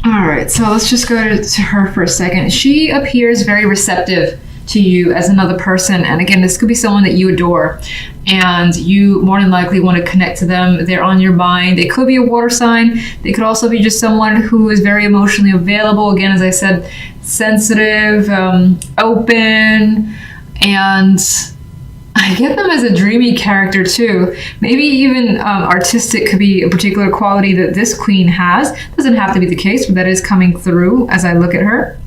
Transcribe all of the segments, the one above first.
All right, so let's just go to her for a second. She appears very receptive to you as another person. And again, this could be someone that you adore and you more than likely want to connect to them. They're on your mind. They could be a water sign. They could also be just someone who is very emotionally available. Again, as I said, sensitive, open, and I get them as a dreamy character too. Maybe even artistic could be a particular quality that this queen has. Doesn't have to be the case, but that is coming through as I look at her.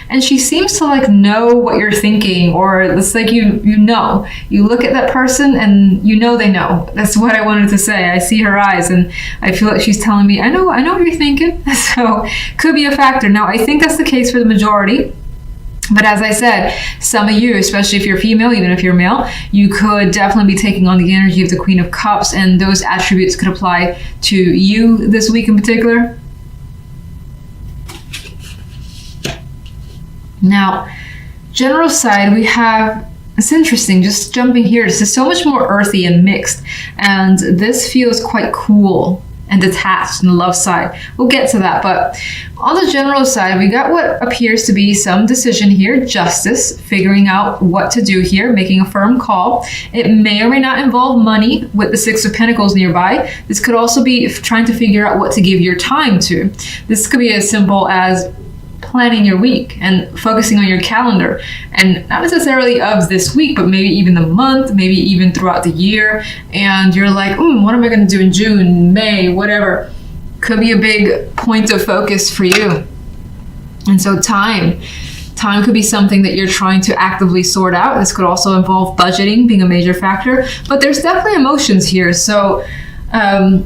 And she seems to like know what you're thinking, or it's like you know. You look at that person and you know they know. That's what I wanted to say. I see her eyes and I feel like she's telling me, I know what you're thinking. So could be a factor. Now I think that's the case for the majority. But as I said, some of you, especially if you're female, even if you're male, you could definitely be taking on the energy of the Queen of Cups, and those attributes could apply to you this week in particular. Now, general side, we have, it's interesting, just jumping here, this is so much more earthy and mixed, and this feels quite cool and detached in the love side. We'll get to that, but on the general side, we got what appears to be some decision here, justice, figuring out what to do here, making a firm call. It may or may not involve money with the Six of Pentacles nearby. This could also be trying to figure out what to give your time to. This could be as simple as planning your week and focusing on your calendar, and not necessarily of this week, but maybe even the month, maybe even throughout the year. And you're like, what am I going to do in June, May, whatever. Could be a big point of focus for you. And so time could be something that you're trying to actively sort out. This could also involve budgeting being a major factor, but there's definitely emotions here. So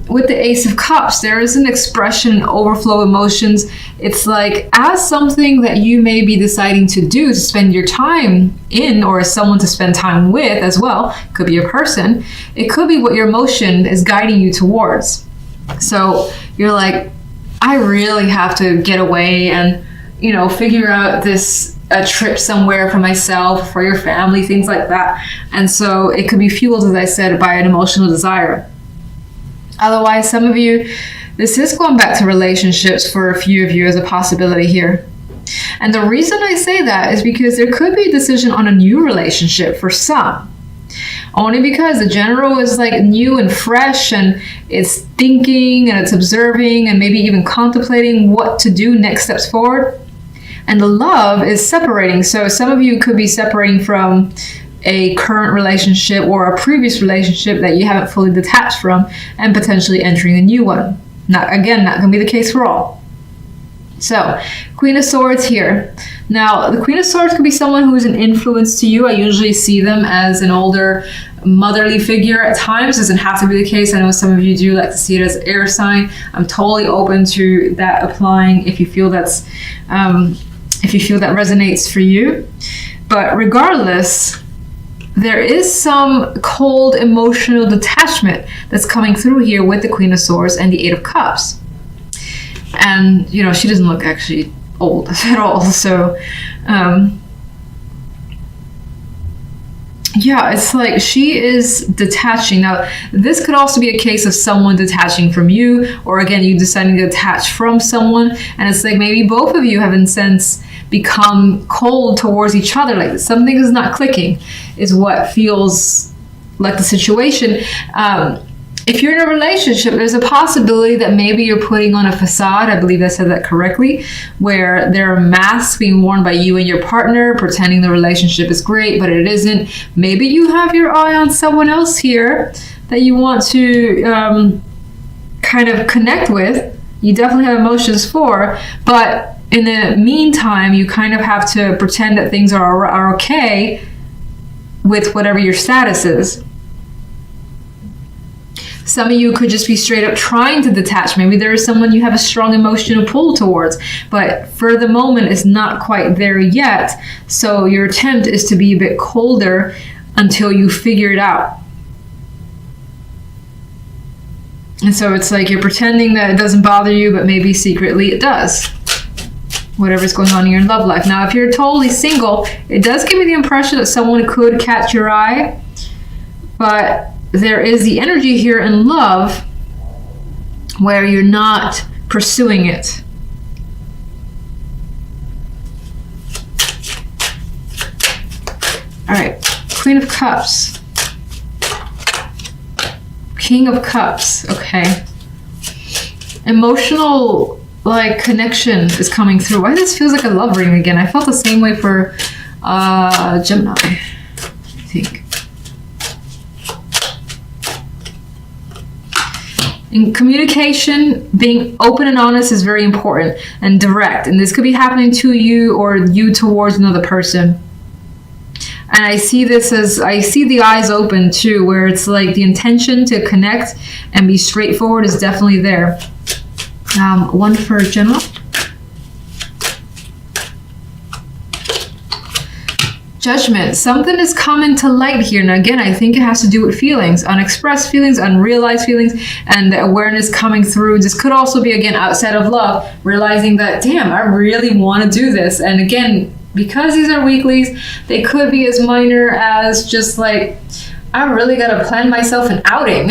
with the Ace of Cups, there is an expression, overflow emotions. It's like as something that you may be deciding to do to spend your time in, or as someone to spend time with as well. Could be a person. It could be what your emotion is guiding you towards. So you're like, I really have to get away and, figure out a trip somewhere for myself, for your family, things like that. And so it could be fueled, as I said, by an emotional desire. Otherwise, some of you, this is going back to relationships for a few of you as a possibility here. And the reason I say that is because there could be a decision on a new relationship for some. Only because the general is like new and fresh, and it's thinking and it's observing and maybe even contemplating what to do next steps forward. And the love is separating. So some of you could be separating from a current relationship or a previous relationship that you haven't fully detached from and potentially entering a new one. Not going to be the case for all. So, Queen of Swords here. Now, the Queen of Swords could be someone who is an influence to you. I usually see them as an older motherly figure at times. Doesn't have to be the case. I know some of you do like to see it as an air sign. I'm totally open to that applying if you feel that resonates for you. But regardless, there is some cold emotional detachment that's coming through here with the Queen of Swords and the Eight of Cups. And, she doesn't look actually old at all. So, it's like she is detaching. Now, this could also be a case of someone detaching from you, or again, you deciding to detach from someone. And it's like maybe both of you have in sense become cold towards each other. Like something is not clicking is what feels like the situation. If you're in a relationship, there's a possibility that maybe you're putting on a facade. I believe I said that correctly, where there are masks being worn by you and your partner, pretending the relationship is great, but it isn't. Maybe you have your eye on someone else here that you want to kind of connect with. You definitely have emotions for, but in the meantime, you kind of have to pretend that things are okay with whatever your status is. Some of you could just be straight up trying to detach. Maybe there is someone you have a strong emotional pull towards, but for the moment it's not quite there yet. So your attempt is to be a bit colder until you figure it out. And so it's like you're pretending that it doesn't bother you, but maybe secretly it does. Whatever's going on in your love life. Now, if you're totally single, it does give me the impression that someone could catch your eye, but there is the energy here in love where you're not pursuing it. All right, Queen of Cups. King of Cups, okay. Emotional, like, connection is coming through. Why this feels like a love ring again? I felt the same way for Gemini, I think. In communication, being open and honest is very important, and direct. And this could be happening to you or you towards another person. And I see this as, I see the eyes open too, where it's like the intention to connect and be straightforward is definitely there. One for Gemini. Judgment. Something is coming to light here. Now again, I think it has to do with feelings, unexpressed feelings, unrealized feelings, and the awareness coming through. This could also be, again, outside of love, realizing that, damn, I really want to do this. And again, because these are weeklies, they could be as minor as just like, I really got to plan myself an outing.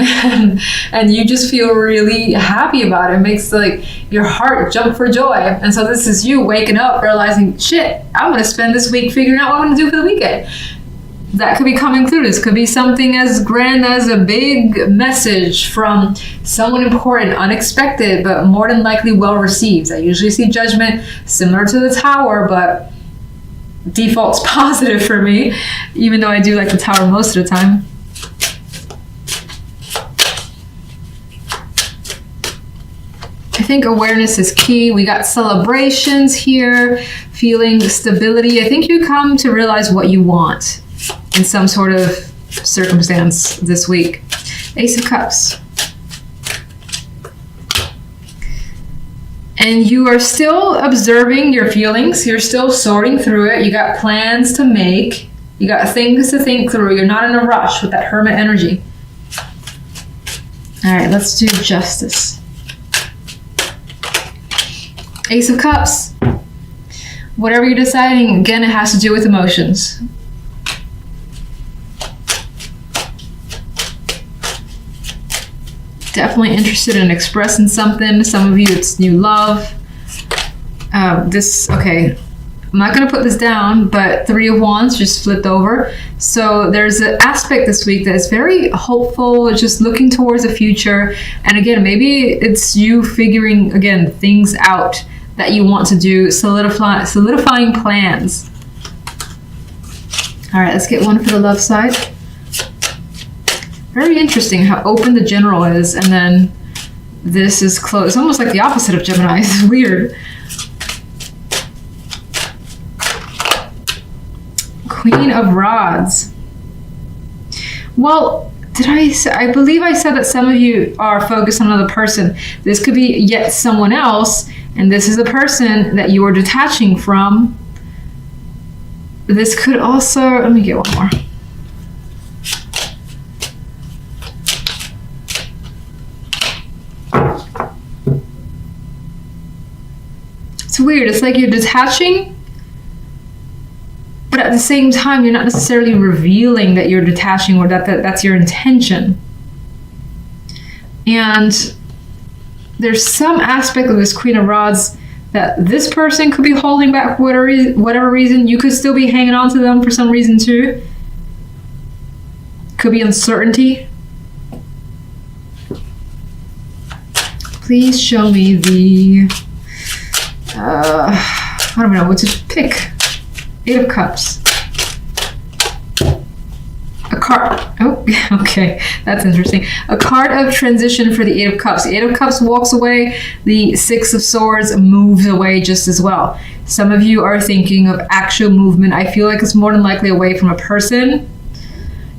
And you just feel really happy about it. It makes like your heart jump for joy. And so this is you waking up, realizing, shit, I'm going to spend this week figuring out what I'm going to do for the weekend. That could be coming through. This could be something as grand as a big message from someone important, unexpected, but more than likely well received. I usually see Judgment similar to the Tower, but default's positive for me, even though I do like the Tower most of the time. I think awareness is key. We got celebrations here, feeling stability. I think you come to realize what you want in some sort of circumstance this week. Ace of Cups. And you are still observing your feelings. You're still sorting through it. You got plans to make. You got things to think through. You're not in a rush with that Hermit energy. All right, let's do Justice. Ace of Cups. Whatever you're deciding, again, it has to do with emotions. Definitely interested in expressing something. Some of you, it's new love. Okay, I'm not going to put this down, but Three of Wands just flipped over. So there's an aspect this week that is very hopeful, just looking towards the future. And again, maybe it's you figuring, again, things out that you want to do, solidifying plans. All right, let's get one for the love side. Very interesting how open the General is, and then this is closed. It's almost like the opposite of Gemini. It's weird. Queen of Rods. Well, did I say, I believe I said that some of you are focused on another person. This could be yet someone else, and this is the person that you are detaching from. This could also, let me get one more. It's weird. It's like you're detaching, but at the same time, you're not necessarily revealing that you're detaching or that's your intention. And there's some aspect of this Queen of Rods that this person could be holding back for whatever reason. You could still be hanging on to them for some reason too. Could be uncertainty. Please show me the... I don't know what to pick. Eight of Cups. A card. Oh, okay. That's interesting. A card of transition for the Eight of Cups. The Eight of Cups walks away. The Six of Swords moves away just as well. Some of you are thinking of actual movement. I feel like it's more than likely away from a person.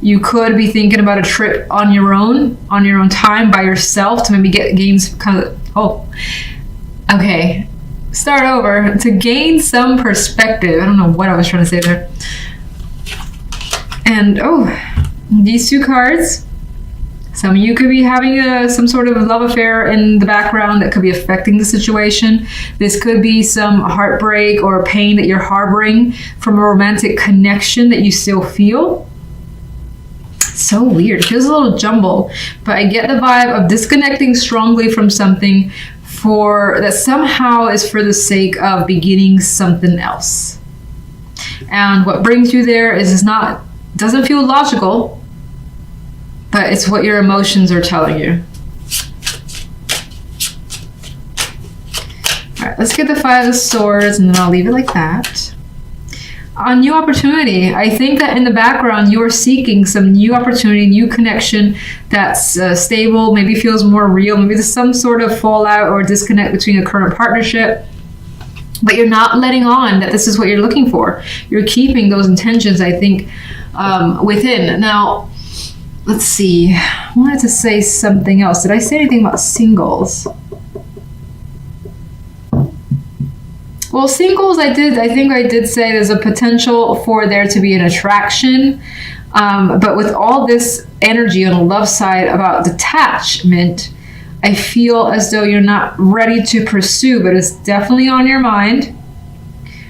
You could be thinking about a trip on your own time by yourself to maybe gain some kind of... Oh, okay. Start over. To gain some perspective. I don't know what I was trying to say there. And these two cards. Some of you could be having some sort of love affair in the background that could be affecting the situation. This could be some heartbreak or pain that you're harboring from a romantic connection that you still feel. So weird. It feels a little jumbled, but I get the vibe of disconnecting strongly from something for that somehow is for the sake of beginning something else. And what brings you there is not doesn't feel logical, but it's what your emotions are telling you. All right, let's get the Five of Swords, and then I'll leave it like that. A new opportunity. I think that in the background you are seeking some new opportunity, new connection that's stable, maybe feels more real. Maybe there's some sort of fallout or disconnect between a current partnership, but you're not letting on that this is what you're looking for. You're keeping those intentions, I think, within. Now, let's see. I wanted to say something else. Did I say anything about singles? Well, singles, I think I did say there's a potential for there to be an attraction. But with all this energy on the love side about detachment, I feel as though you're not ready to pursue, but it's definitely on your mind.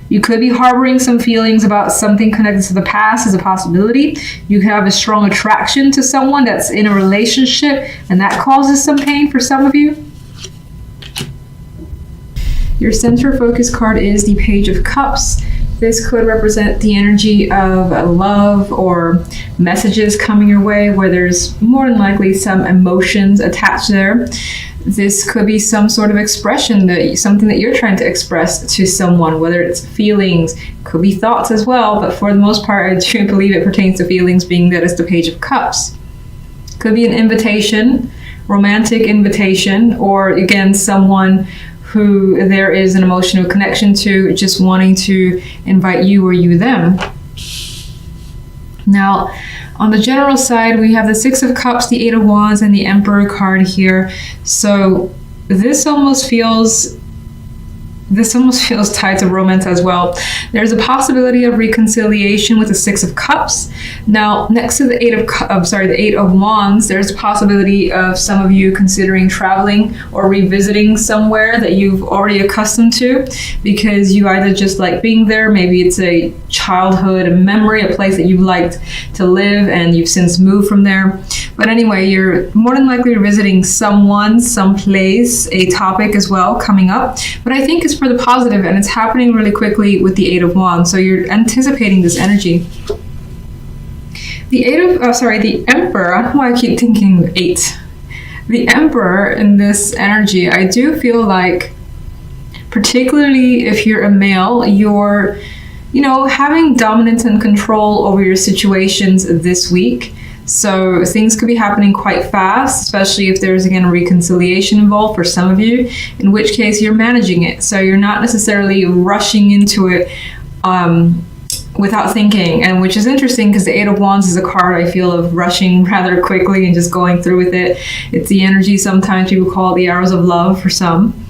You could be harboring some feelings about something connected to the past as a possibility. You could have a strong attraction to someone that's in a relationship, and that causes some pain for some of you. Your center focus card is the Page of Cups. This could represent the energy of love or messages coming your way where there's more than likely some emotions attached there. This could be some sort of expression, something that you're trying to express to someone, whether it's feelings, could be thoughts as well, but for the most part, I do believe it pertains to feelings, being that it's the Page of Cups. Could be an invitation, romantic invitation, or again, someone who there is an emotional connection to, just wanting to invite you or you them. Now, on the general side, we have the Six of Cups, the Eight of Wands, and the Emperor card here. So this almost feels tied to romance as well. There's a possibility of reconciliation with the Six of Cups. Now, next to the Eight of Wands, there's a possibility of some of you considering traveling or revisiting somewhere that you've already accustomed to, because you either just like being there, maybe it's a childhood memory, a place that you've liked to live and you've since moved from there. But anyway, you're more than likely visiting someone, someplace, a topic as well coming up. But I think it's for the positive, and it's happening really quickly with the Eight of Wands. So you're anticipating this energy. The Emperor, I don't know why I keep thinking 8. The Emperor in this energy, I do feel like, particularly if you're a male, you're, having dominance and control over your situations this week. So things could be happening quite fast, especially if there's, again, a reconciliation involved for some of you, in which case you're managing it. So you're not necessarily rushing into it without thinking, and which is interesting because the Eight of Wands is a card, I feel, of rushing rather quickly and just going through with it. It's the energy sometimes people call the arrows of love for some.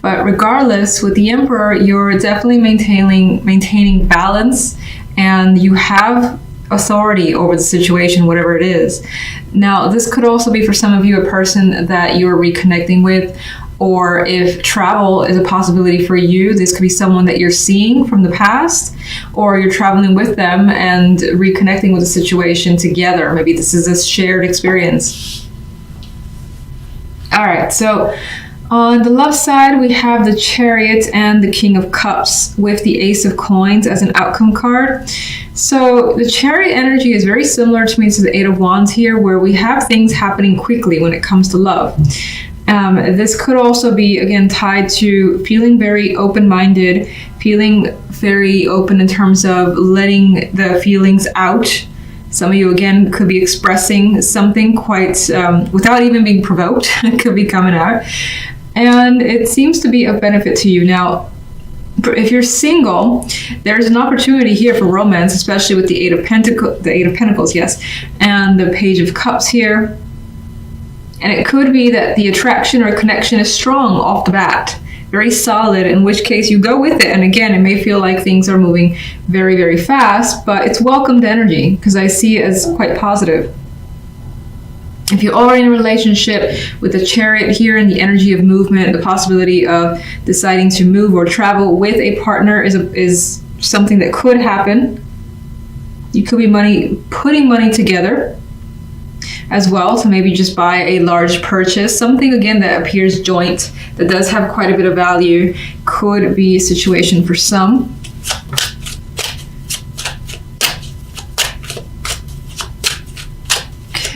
But regardless, with the Emperor, you're definitely maintaining balance, and you have authority over the situation, whatever it is. Now, this could also be for some of you a person that you're reconnecting with, or if travel is a possibility for you, this could be someone that you're seeing from the past, or you're traveling with them and reconnecting with the situation together. Maybe this is a shared experience. All right, so on the left side, we have the Chariot and the King of Cups with the Ace of Coins as an outcome card. So the Chariot energy is very similar to me to the Eight of Wands here, where we have things happening quickly when it comes to love. This could also be, again, tied to feeling very open-minded, feeling very open in terms of letting the feelings out. Some of you, again, could be expressing something quite, without even being provoked, it could be coming out. And it seems to be of benefit to you. Now, if you're single, there's an opportunity here for romance, especially with the Eight of Pentacles, yes, and the Page of Cups here. And it could be that the attraction or connection is strong off the bat, very solid, in which case you go with it. And again, it may feel like things are moving very, very fast, but it's welcomed energy because I see it as quite positive. If you're already in a relationship with the Chariot here and the energy of movement, the possibility of deciding to move or travel with a partner is something that could happen. You could be putting money together. as well. So maybe just buy a large purchase, something again that appears joint, that does have quite a bit of value, could be a situation for some.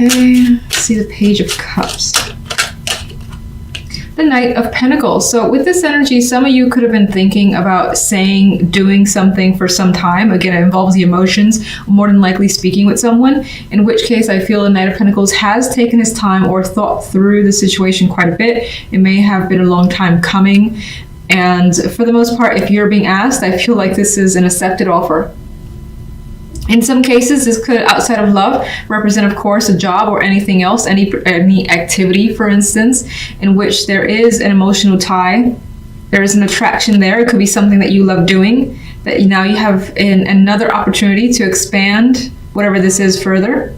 Okay, let's see the Page of Cups. The Knight of Pentacles. So with this energy, some of you could have been thinking about doing something for some time. Again, it involves the emotions, more than likely speaking with someone, in which case I feel the Knight of Pentacles has taken his time or thought through the situation quite a bit. It may have been a long time coming. And for the most part, if you're being asked, I feel like this is an accepted offer. In some cases, this could, outside of love, represent, of course, a job or anything else, any activity, for instance, in which there is an emotional tie. There is an attraction there. It could be something that you love doing, that now you have another opportunity to expand whatever this is further.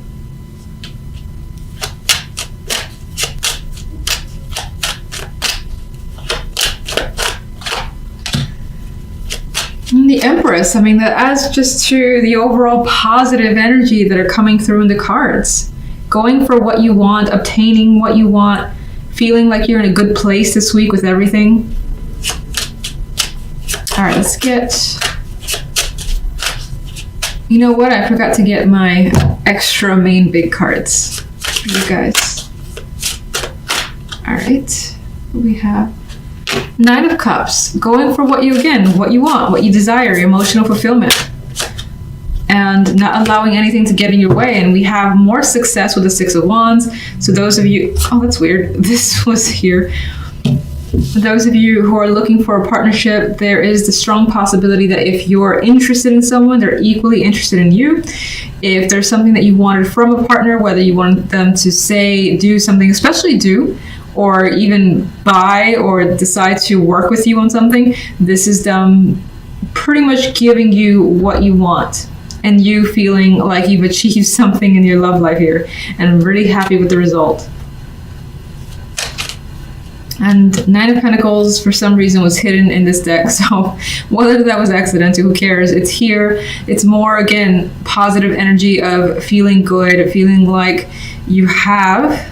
The Empress, I mean, that adds just to the overall positive energy that are coming through in the cards. Going for what you want, obtaining what you want, feeling like you're in a good place this week with everything. All right, let's get... You know what? I forgot to get my extra main big cards for you guys. All right, we have Nine of Cups, going for what you want, what you desire, emotional fulfillment, and not allowing anything to get in your way. And we have more success with the Six of Wands. So those of you, oh, that's weird. This was here. Those of you who are looking for a partnership, there is the strong possibility that if you're interested in someone, they're equally interested in you. If there's something that you wanted from a partner, whether you want them to say, do something, especially do, or even buy or decide to work with you on something, this is them pretty much giving you what you want and you feeling like you've achieved something in your love life here and I'm really happy with the result. And Nine of Pentacles, for some reason, was hidden in this deck. So whether that was accidental, who cares? It's here. It's more, again, positive energy of feeling good, feeling like you have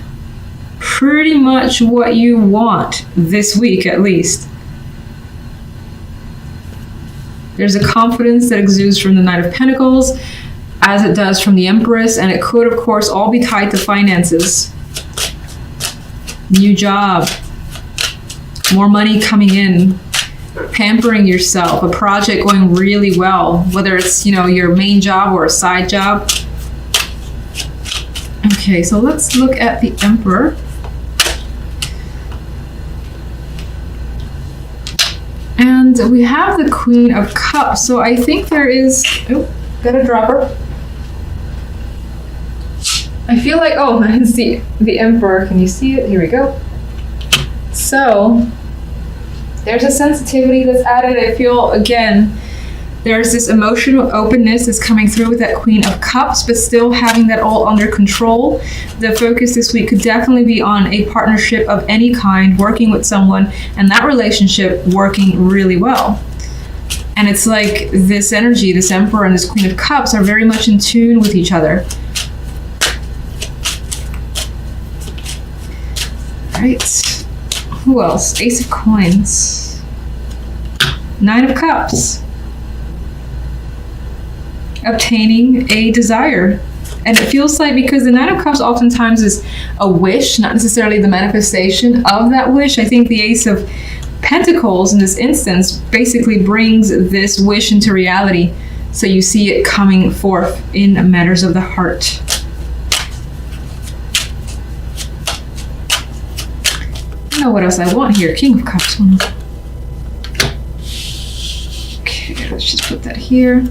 pretty much what you want this week, at least. There's a confidence that exudes from the Knight of Pentacles, as it does from the Empress, and it could, of course, all be tied to finances. New job, more money coming in, pampering yourself, a project going really well, whether it's, your main job or a side job. Okay, so let's look at the Emperor. And we have the Queen of Cups. So I think there is... Oh, got a dropper. I feel like... Oh, I can see the Emperor. Can you see it? Here we go. So there's a sensitivity that's added. I feel, again, there's this emotional openness that's coming through with that Queen of Cups, but still having that all under control. The focus this week could definitely be on a partnership of any kind, working with someone, and that relationship working really well. And it's like this energy, this Emperor and this Queen of Cups are very much in tune with each other. All right. Who else? Ace of Coins. Nine of Cups. Obtaining a desire. And it feels like, because the Nine of Cups oftentimes is a wish, not necessarily the manifestation of that wish. I think the Ace of Pentacles in this instance basically brings this wish into reality. So you see it coming forth in matters of the heart. I don't know what else I want here. King of Cups. Okay, let's just put that here.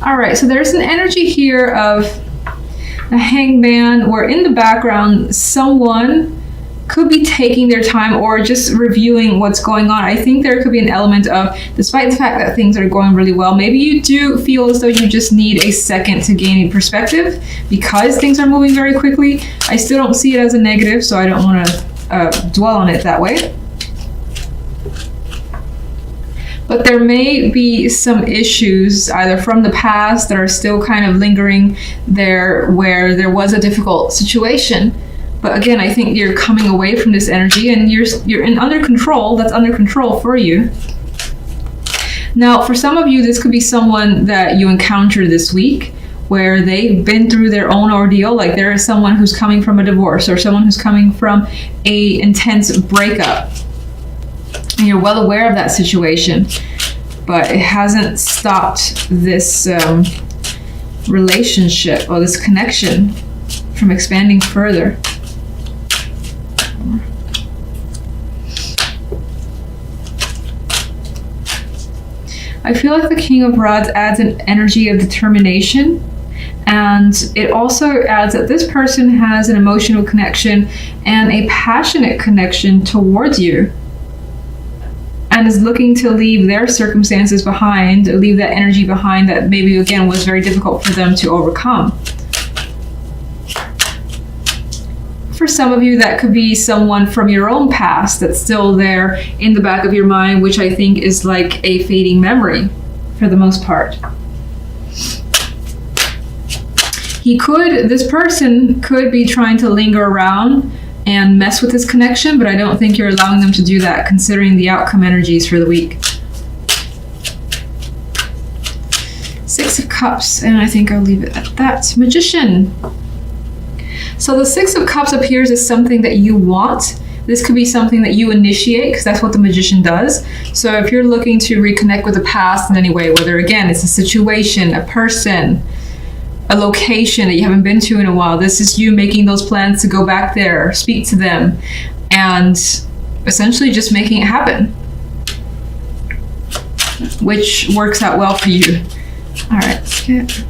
All right, so there's an energy here of a hangman, where in the background, someone could be taking their time or just reviewing what's going on. I think there could be an element of, despite the fact that things are going really well, maybe you do feel as though you just need a second to gain a perspective because things are moving very quickly. I still don't see it as a negative, so I don't want to dwell on it that way. But there may be some issues either from the past that are still kind of lingering there, where there was a difficult situation. But again, I think you're coming away from this energy and you're in under control. That's under control for you. Now, for some of you, this could be someone that you encounter this week where they've been through their own ordeal. Like there is someone who's coming from a divorce or someone who's coming from a intense breakup. And you're well aware of that situation, but it hasn't stopped this relationship or this connection from expanding further. I feel like the King of Rods adds an energy of determination, and it also adds that this person has an emotional connection and a passionate connection towards you, and is looking to leave their circumstances behind, leave that energy behind that maybe again was very difficult for them to overcome. For some of you, that could be someone from your own past that's still there in the back of your mind, which I think is like a fading memory for the most part. This person could be trying to linger around and mess with this connection, but I don't think you're allowing them to do that considering the outcome energies for the week. Six of Cups, and I think I'll leave it at that. Magician. So the Six of Cups appears as something that you want. This could be something that you initiate, because that's what the Magician does. So if you're looking to reconnect with the past in any way, whether again it's a situation, a person, a location that you haven't been to in a while, this is you making those plans to go back there, speak to them, and essentially just making it happen, which works out well for you. All right, let's get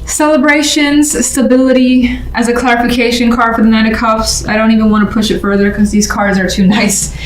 celebrations, stability as a clarification card for the Nine of Cups. I don't even want to push it further because these cards are too nice.